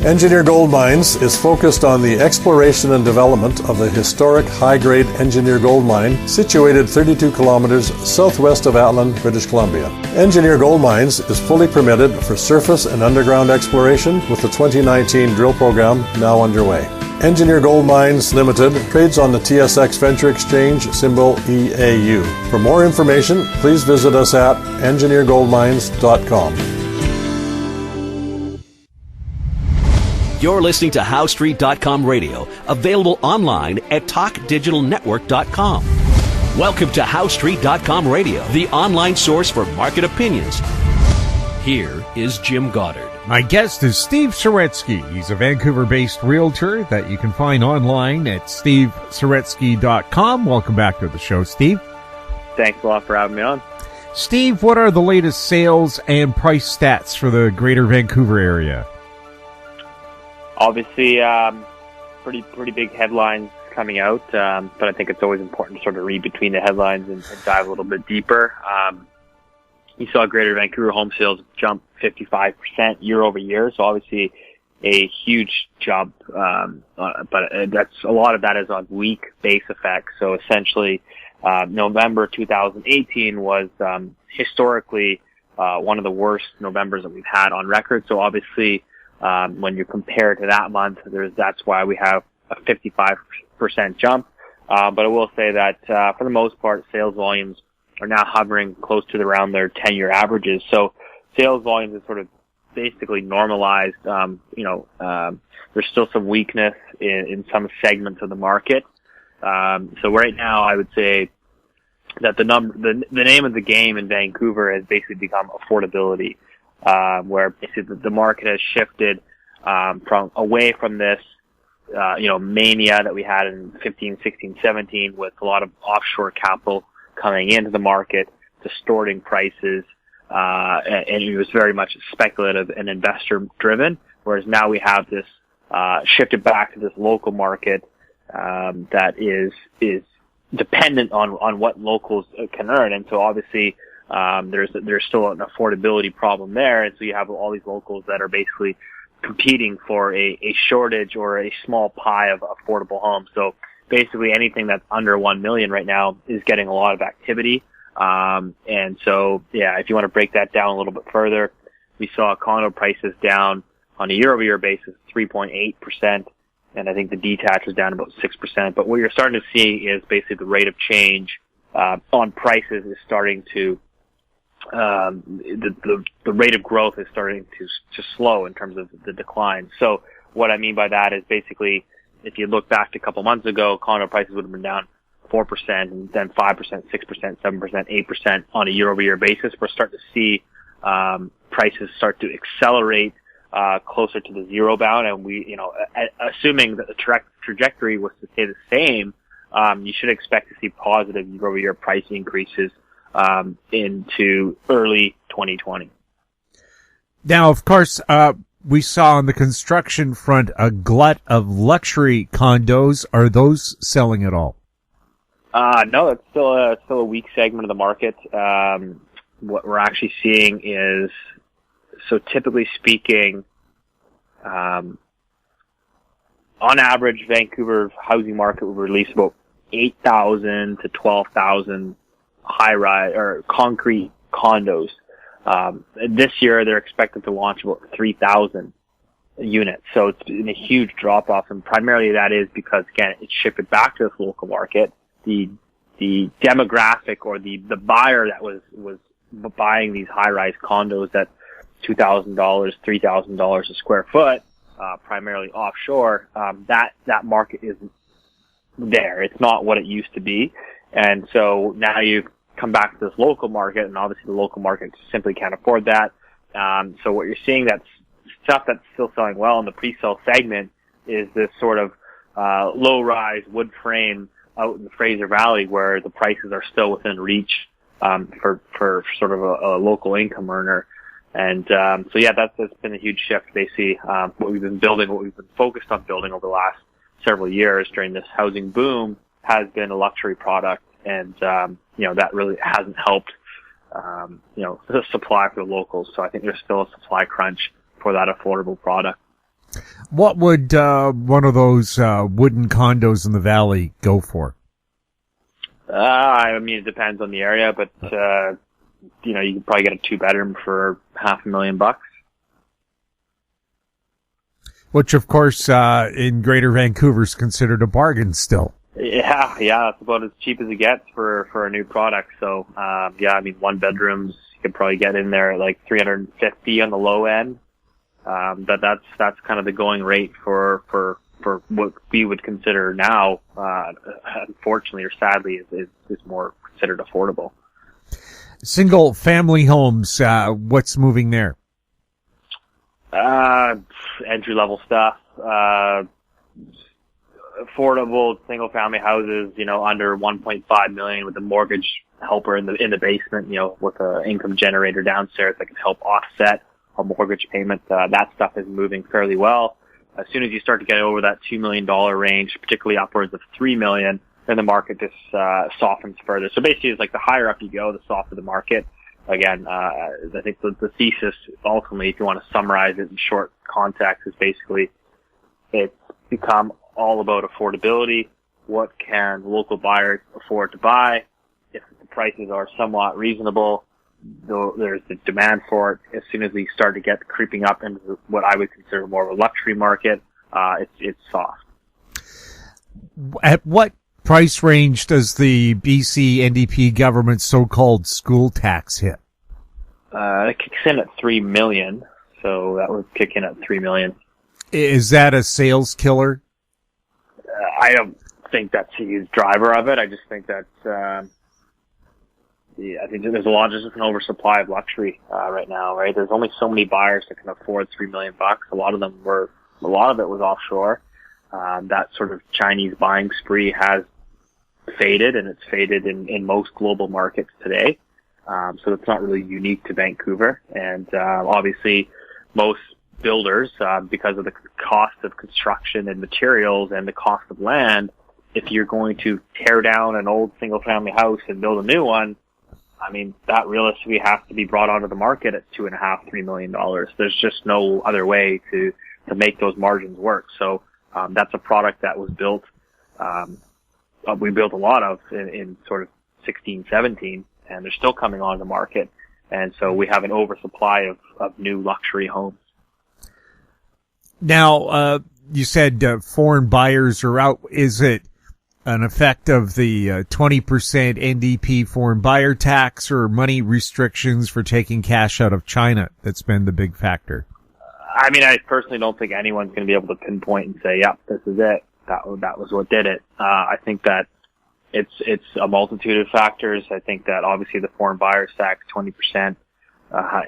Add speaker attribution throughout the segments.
Speaker 1: Engineer Gold Mines is focused on the exploration and development of the historic high-grade Engineer Gold Mine situated 32 kilometers southwest of Atlan, British Columbia. Engineer Gold Mines is fully permitted for surface and underground exploration with the 2019 drill program now underway. Engineer Gold Mines Limited trades on the TSX Venture Exchange, symbol EAU. For more information, please visit us at engineergoldmines.com.
Speaker 2: You're listening to HowStreet.com radio, available online at TalkDigitalNetwork.com. Welcome to HowStreet.com radio, the online source for market opinions. Here is Jim Goddard.
Speaker 3: My guest is Steve Saretsky. He's a Vancouver-based realtor that you can find online at stevesaretsky.com. Welcome back to the show, Steve.
Speaker 4: Thanks a lot for having me on.
Speaker 3: Steve, what are the latest sales and price stats for the greater Vancouver area?
Speaker 4: Obviously, pretty big headlines coming out, but I think it's always important to sort of read between the headlines and dive a little bit deeper. You saw Greater Vancouver home sales jump 55% year over year, so obviously a huge jump, but that's a lot of that is on weak base effects. So essentially, November 2018 was historically one of the worst Novembers that we've had on record. So obviously, when you compare to that month, that's why we have a 55% jump. But I will say that for the most part, sales volumes are now hovering close to around their 10-year averages. So sales volumes have sort of basically normalized. There's still some weakness in some segments of the market. So right now, I would say that the name of the game in Vancouver has basically become affordability. Where basically the market has shifted away from this, mania that we had in 15, 16, 17 with a lot of offshore capital coming into the market, distorting prices, and it was very much speculative and investor driven. Whereas now we have this shifted back to this local market that is dependent on what locals can earn, and so obviously. There's still an affordability problem there, and so you have all these locals that are basically competing for a shortage or a small pie of affordable homes. So basically anything that's under 1 million right now is getting a lot of activity. And so, yeah, if you want to break that down a little bit further, we saw condo prices down on a year-over-year basis, 3.8%, and I think the detached was down about 6%. But what you're starting to see is basically the rate of change on prices is starting to the rate of growth is starting to slow in terms of the decline. So what I mean by that is basically if you look back a couple months ago, condo prices would have been down 4%, and then 5%, 6%, 7%, 8% on a year-over-year basis. We're starting to see prices start to accelerate closer to the zero bound, and we, assuming that the trajectory was to stay the same, you should expect to see positive year-over-year price increases into early 2020.
Speaker 3: Now, of course, we saw on the construction front a glut of luxury condos. Are those selling at all?
Speaker 4: No, it's still a weak segment of the market. What we're actually seeing is, so typically speaking, on average, Vancouver housing market will release about 8,000 to 12,000 high-rise or concrete condos. This year, they're expected to launch about 3,000 units. So it's been a huge drop-off, and primarily that is because, again, it's shifted back to this local market. The demographic or the buyer that was buying these high-rise condos at $2,000, $3,000 a square foot, primarily offshore, that market isn't there. It's not what it used to be. And so now you come back to this local market, and obviously the local market simply can't afford that. So what you're seeing, that's stuff that's still selling well in the pre-sale segment, is this sort of low-rise wood frame out in the Fraser Valley where the prices are still within reach for sort of a local income earner. And so yeah, that's been a huge shift. Basically, what we've been focused on building over the last several years during this housing boom has been a luxury product, and that really hasn't helped the supply for the locals. So I think there's still a supply crunch for that affordable product.
Speaker 3: What would one of those wooden condos in the valley go for?
Speaker 4: I mean, it depends on the area, but you know, you could probably get a 2-bedroom for $500,000.
Speaker 3: Which, of course, in Greater Vancouver is considered a bargain still.
Speaker 4: Yeah, that's about as cheap as it gets for a new product. So, yeah, I mean, 1-bedrooms you could probably get in there at like $350 on the low end. But that's kind of the going rate for what we would consider now, unfortunately or sadly, is more considered affordable.
Speaker 3: Single family homes, what's moving there?
Speaker 4: Entry level stuff, affordable single family houses, you know, under 1.5 million with a mortgage helper in the basement, you know, with an income generator downstairs that can help offset a mortgage payment. That stuff is moving fairly well. As soon as you start to get over that $2 million range, particularly upwards of $3 million, then the market just softens further. So basically, it's like the higher up you go, the softer the market. Again, I think the thesis, ultimately, if you want to summarize it in short context, is basically it's become all about affordability. What can local buyers afford to buy? If the prices are somewhat reasonable, though there's the demand for it. As soon as we start to get creeping up into what I would consider more of a luxury market, it's soft.
Speaker 3: At what price range does the BC NDP government's so-called school tax hit?
Speaker 4: It kicks in at $3 million, so that would kick in at $3 million.
Speaker 3: Is that a sales killer?
Speaker 4: I don't think that's a huge driver of it. I just think that I think there's just an oversupply of luxury right now. Right, there's only so many buyers that can afford $3 million. A lot of it was offshore. That sort of Chinese buying spree has faded, and it's faded in most global markets today. So it's not really unique to Vancouver. And obviously, most builders, because of the cost of construction and materials and the cost of land, if you're going to tear down an old single-family house and build a new one, I mean, that realistically has to be brought onto the market at $2.5–3 million. There's just no other way to make those margins work. So that's a product that was built. We built a lot of in sort of 16, 17, and they're still coming on the market. And so we have an oversupply of new luxury homes.
Speaker 3: Now, you said foreign buyers are out. Is it an effect of the 20% NDP foreign buyer tax or money restrictions for taking cash out of China that's been the big factor?
Speaker 4: I mean, I personally don't think anyone's going to be able to pinpoint and say, yep, this is it. That was what did it. I think that it's a multitude of factors. I think that obviously the foreign buyers tax, 20%,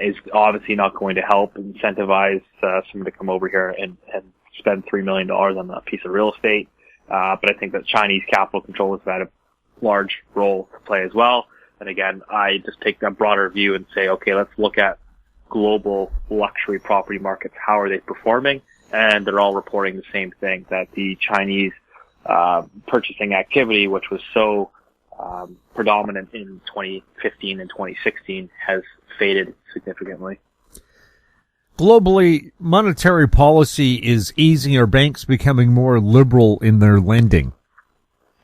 Speaker 4: is obviously not going to help incentivize someone to come over here and spend $3 million on a piece of real estate. But I think that Chinese capital control has had a large role to play as well. And again, I just take that broader view and say, okay, let's look at global luxury property markets. How are they performing? And they're all reporting the same thing, that the Chinese purchasing activity, which was so predominant in 2015 and 2016, has faded significantly.
Speaker 3: Globally, monetary policy is easing. Are banks becoming more liberal in their lending?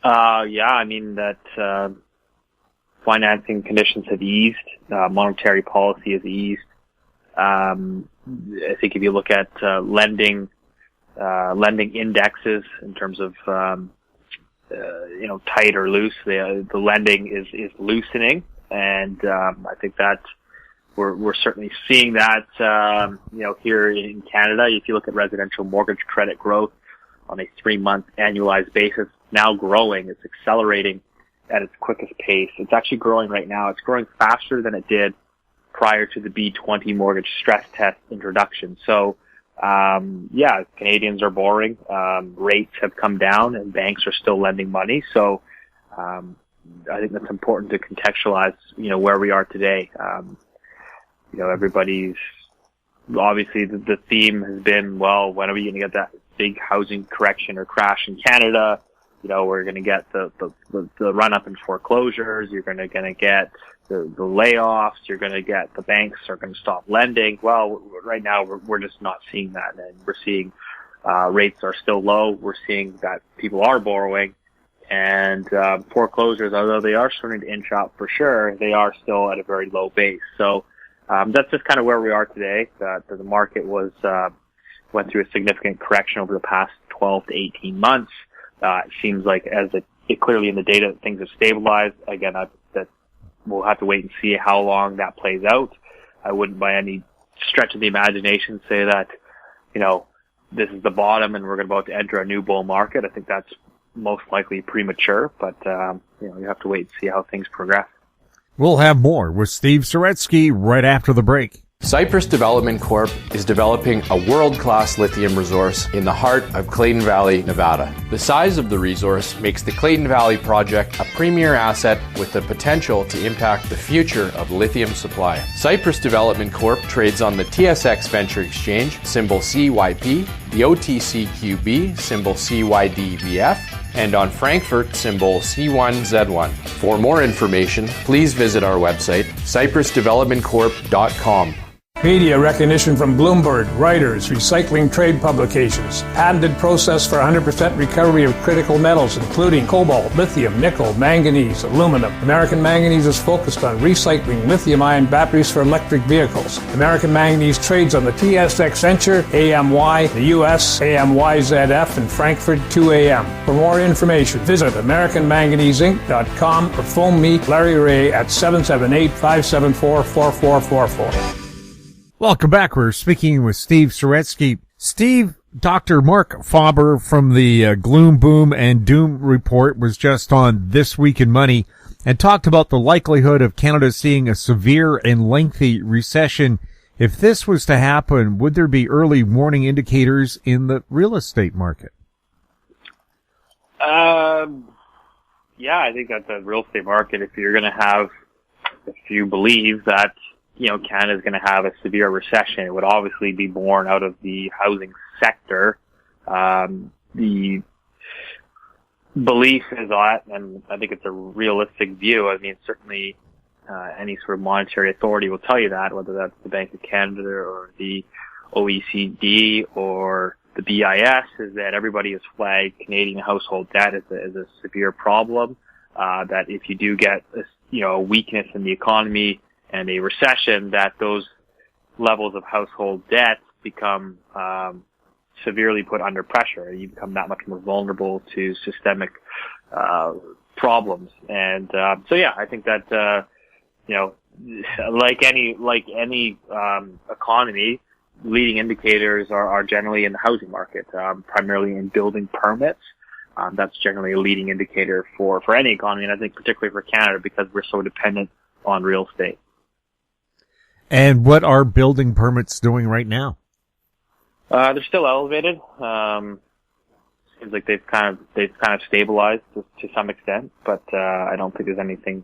Speaker 4: Yeah, I mean that financing conditions have eased. Monetary policy has eased. I think if you look at lending indexes in terms of tight or loose, the lending is loosening, and I think that we're certainly seeing that here in Canada. If you look at residential mortgage credit growth on a 3-month annualized basis, now growing, it's accelerating at its quickest pace. It's actually growing right now. It's growing faster than it did prior to the B20 mortgage stress test introduction. So, Canadians are borrowing. Rates have come down and banks are still lending money. So, I think that's important to contextualize, where we are today. Everybody's obviously the theme has been, well, when are we going to get that big housing correction or crash in Canada? We're going to get the run up in foreclosures. You're going to get the layoffs. You're going to get the banks are going to stop lending. Well, right now we're just not seeing that, and we're seeing Rates are still low. We're seeing that people are borrowing, and foreclosures, although they are starting to inch up for sure, they are still at a very low base. So that's just kind of where we are today. The market went through a significant correction over the past 12 to 18 months. It seems like as it clearly in the data things have stabilized. Again, that we'll have to wait and see how long that plays out. I wouldn't by any stretch of the imagination say that, this is the bottom and we're about to enter a new bull market. I think that's most likely premature, but, you have to wait and see how things progress.
Speaker 3: We'll have more with Steve Saretsky right after the break.
Speaker 5: Cypress Development Corp is developing a world-class lithium resource in the heart of Clayton Valley, Nevada. The size of the resource makes the Clayton Valley project a premier asset with the potential to impact the future of lithium supply. Cypress Development Corp trades on the TSX Venture Exchange, symbol CYP, the OTCQB, symbol CYDVF, and on Frankfurt, symbol C1Z1. For more information, please visit our website, cypressdevelopmentcorp.com.
Speaker 6: Media recognition from Bloomberg, Reuters, recycling trade publications. Patented process for 100% recovery of critical metals, including cobalt, lithium, nickel, manganese, aluminum. American Manganese is focused on recycling lithium-ion batteries for electric vehicles. American Manganese trades on the TSX Venture, AMY, the US, AMYZF, and Frankfurt 2AM. For more information, visit AmericanManganeseInc.com or phone me, Larry Ray, at 778-574-4444.
Speaker 3: Welcome back. We're speaking with Steve Saretsky. Steve, Dr. Mark Faber from the Gloom, Boom, and Doom report was just on This Week in Money and talked about the likelihood of Canada seeing a severe and lengthy recession. If this was to happen, would there be early warning indicators in the real estate market?
Speaker 4: Yeah, I think that the real estate market, if you believe that Canada is going to have a severe recession, it would obviously be born out of the housing sector. The belief is that, and I think it's a realistic view. I mean, certainly, any sort of monetary authority will tell you that, whether that's the Bank of Canada or the OECD or the BIS, is that everybody has flagged Canadian household debt as a severe problem. That if you do get a weakness in the economy and a recession, that those levels of household debt become severely put under pressure. You become that much more vulnerable to systemic problems. And I think that like any economy, leading indicators are generally in the housing market, primarily in building permits. That's generally a leading indicator for any economy, and I think particularly for Canada because we're so dependent on real estate.
Speaker 3: And what are building permits doing right now?
Speaker 4: They're still elevated. Seems like they've kind of stabilized to some extent, but I don't think there's anything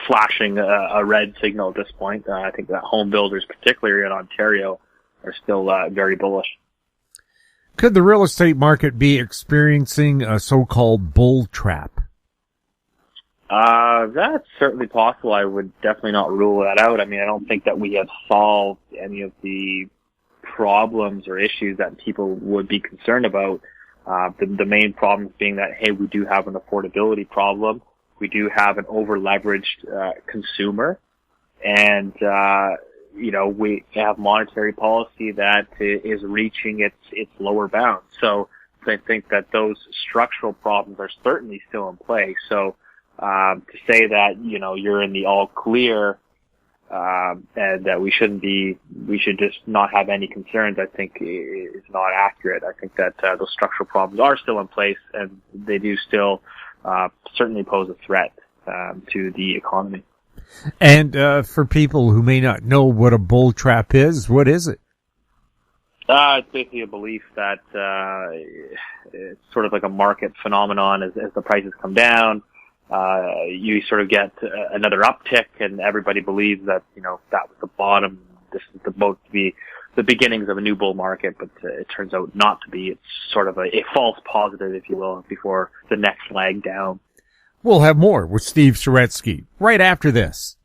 Speaker 4: flashing a red signal at this point. I think that home builders, particularly in Ontario, are still very bullish.
Speaker 3: Could the real estate market be experiencing a so-called bull trap?
Speaker 4: That's certainly possible. I would definitely not rule that out. I mean, I don't think that we have solved any of the problems or issues that people would be concerned about. The main problem being that, hey, we do have an affordability problem. We do have an over-leveraged consumer. And, we have monetary policy that is reaching its lower bounds. So I think that those structural problems are certainly still in play. So to say that, you're in the all clear, and that we should just not have any concerns, I think is not accurate. I think that those structural problems are still in place and they do still certainly pose a threat to the economy.
Speaker 3: And for people who may not know what a bull trap is, what is it?
Speaker 4: It's basically a belief that it's sort of like a market phenomenon. As the prices come down, you sort of get another uptick, and everybody believes that that was the bottom. This is supposed to be the beginnings of a new bull market, but it turns out not to be. It's sort of a false positive, if you will, before the next leg down.
Speaker 3: We'll have more with Steve Saretsky right after this.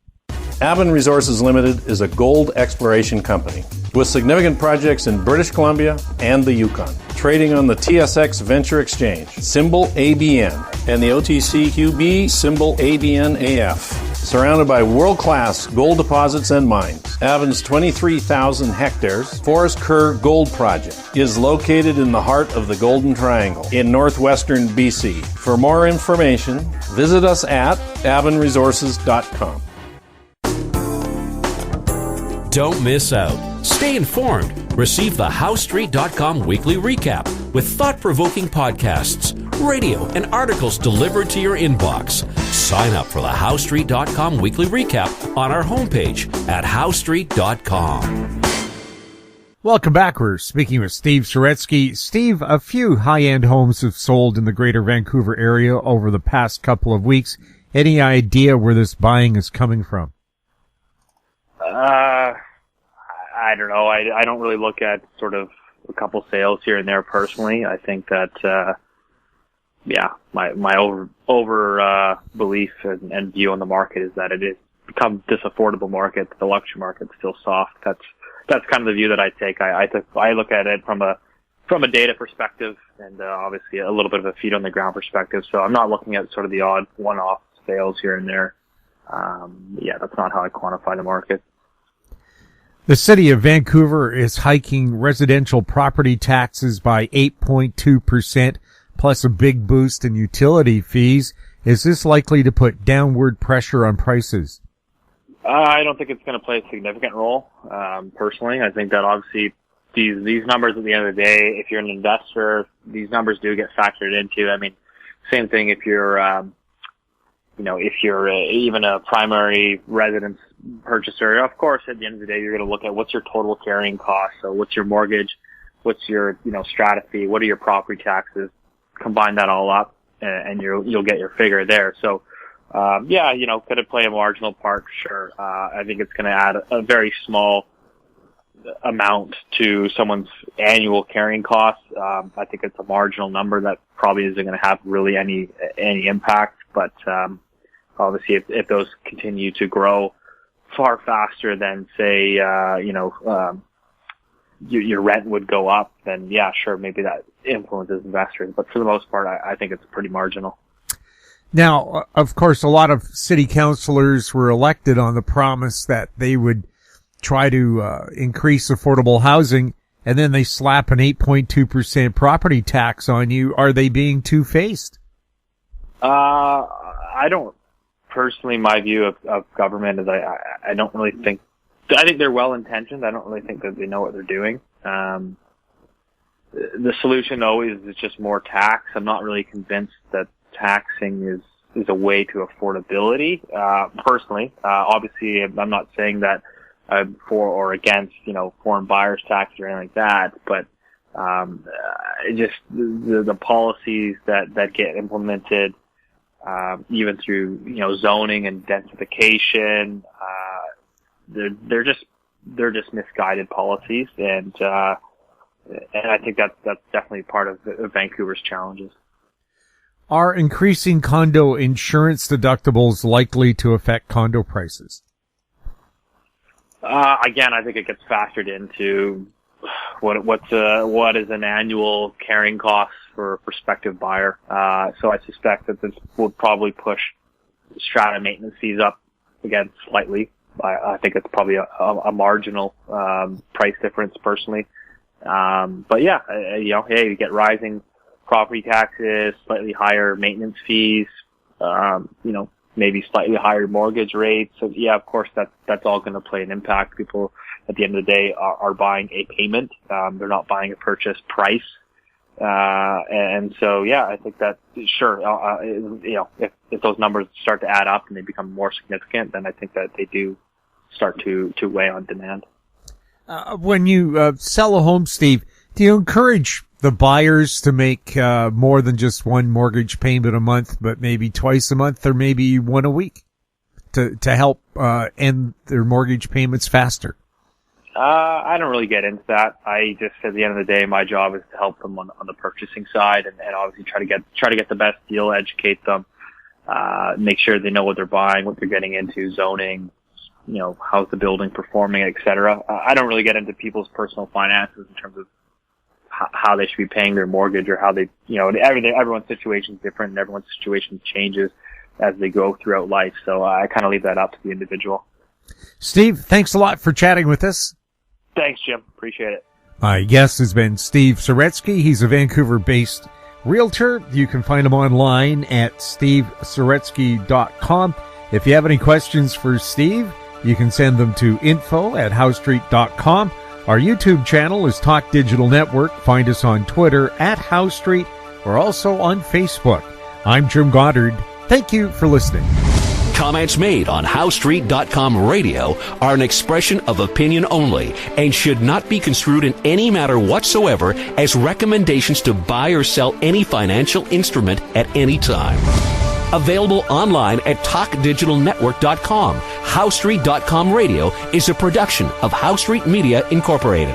Speaker 1: Avon Resources Limited is a gold exploration company with significant projects in British Columbia and the Yukon, trading on the TSX Venture Exchange, symbol ABN, and the OTCQB, symbol ABNAF. Surrounded by world-class gold deposits and mines, Avon's 23,000 hectares Forest Kerr Gold Project is located in the heart of the Golden Triangle in northwestern BC. For more information, visit us at avonresources.com.
Speaker 2: Don't miss out. Stay informed. Receive the HowStreet.com weekly recap with thought-provoking podcasts, radio, and articles delivered to your inbox. Sign up for the HowStreet.com weekly recap on our homepage at HowStreet.com.
Speaker 3: Welcome back. We're speaking with Steve Saretsky. Steve, a few high-end homes have sold in the greater Vancouver area over the past couple of weeks. Any idea where this buying is coming from?
Speaker 4: I don't know. I don't really look at sort of a couple sales here and there personally. I think that, my over belief and view on the market is that it has become this affordable market. The luxury market's still soft. That's kind of the view that I take. I look at it from a data perspective and obviously a little bit of a feet on the ground perspective. So I'm not looking at sort of the odd one-off sales here and there. That's not how I quantify the market.
Speaker 3: The city of Vancouver is hiking residential property taxes by 8.2%, plus a big boost in utility fees. Is this likely to put downward pressure on prices?
Speaker 4: I don't think it's going to play a significant role. Personally, I think that obviously these numbers at the end of the day, if you're an investor, these numbers do get factored into. I mean, same thing if you're, if you're even a primary residence purchaser. Of course, at the end of the day, you're going to look at what's your total carrying cost. So what's your mortgage? What's your, strata fee? What are your property taxes? Combine that all up and you'll get your figure there. So, could it play a marginal part? Sure. I think it's going to add a very small amount to someone's annual carrying costs. I think it's a marginal number that probably isn't going to have really any impact. But obviously, if those continue to grow far faster than, say, your rent would go up, then sure, maybe that influences investors. But for the most part, I think it's pretty marginal.
Speaker 3: Now, of course, a lot of city councilors were elected on the promise that they would try to increase affordable housing, and then they slap an 8.2% property tax on you. Are they being two-faced?
Speaker 4: I don't personally. My view of government is I don't really think. I think they're well intentioned. I don't really think that they know what they're doing. The solution always is just more tax. I'm not really convinced that taxing is a way to affordability. Personally, obviously, I'm not saying that I'm for or against foreign buyers tax or anything like that, but just the policies that get implemented. Even through, zoning and densification, they're just misguided policies, and I think that's definitely part of Vancouver's challenges.
Speaker 3: Are increasing condo insurance deductibles likely to affect condo prices?
Speaker 4: Again, I think it gets factored into what is an annual carrying cost for a prospective buyer. So I suspect that this would probably push strata maintenance fees up again slightly. I think it's probably a marginal price difference personally. But you get rising property taxes, slightly higher maintenance fees, maybe slightly higher mortgage rates. So of course that's all going to play an impact. People at the end of the day are buying a payment. They're not buying a purchase price. And so, I think that sure, if those numbers start to add up and they become more significant, then I think that they do start to weigh on demand.
Speaker 3: When you sell a home, Steve, do you encourage the buyers to make more than just one mortgage payment a month, but maybe twice a month or maybe one a week to help end their mortgage payments faster?
Speaker 4: I don't really get into that. I just, at the end of the day, my job is to help them on the purchasing side, and obviously try to get the best deal, educate them, make sure they know what they're buying, what they're getting into, zoning, how's the building performing, et cetera. I don't really get into people's personal finances in terms of how they should be paying their mortgage or how they, everyone's situation is different and everyone's situation changes as they go throughout life. So I kind of leave that up to the individual.
Speaker 3: Steve, thanks a lot for chatting with us.
Speaker 4: Thanks, Jim. Appreciate it.
Speaker 3: My guest has been Steve Saretsky. He's a Vancouver-based realtor. You can find him online at stevesaretsky.com. If you have any questions for Steve, you can send them to info@howstreet.com. Our YouTube channel is Talk Digital Network. Find us on Twitter @HowStreet. We're also on Facebook. I'm Jim Goddard. Thank you for listening.
Speaker 2: Comments made on HowStreet.com radio are an expression of opinion only and should not be construed in any matter whatsoever as recommendations to buy or sell any financial instrument at any time. Available online at TalkDigitalNetwork.com. HowStreet.com radio is a production of HowStreet Media Incorporated.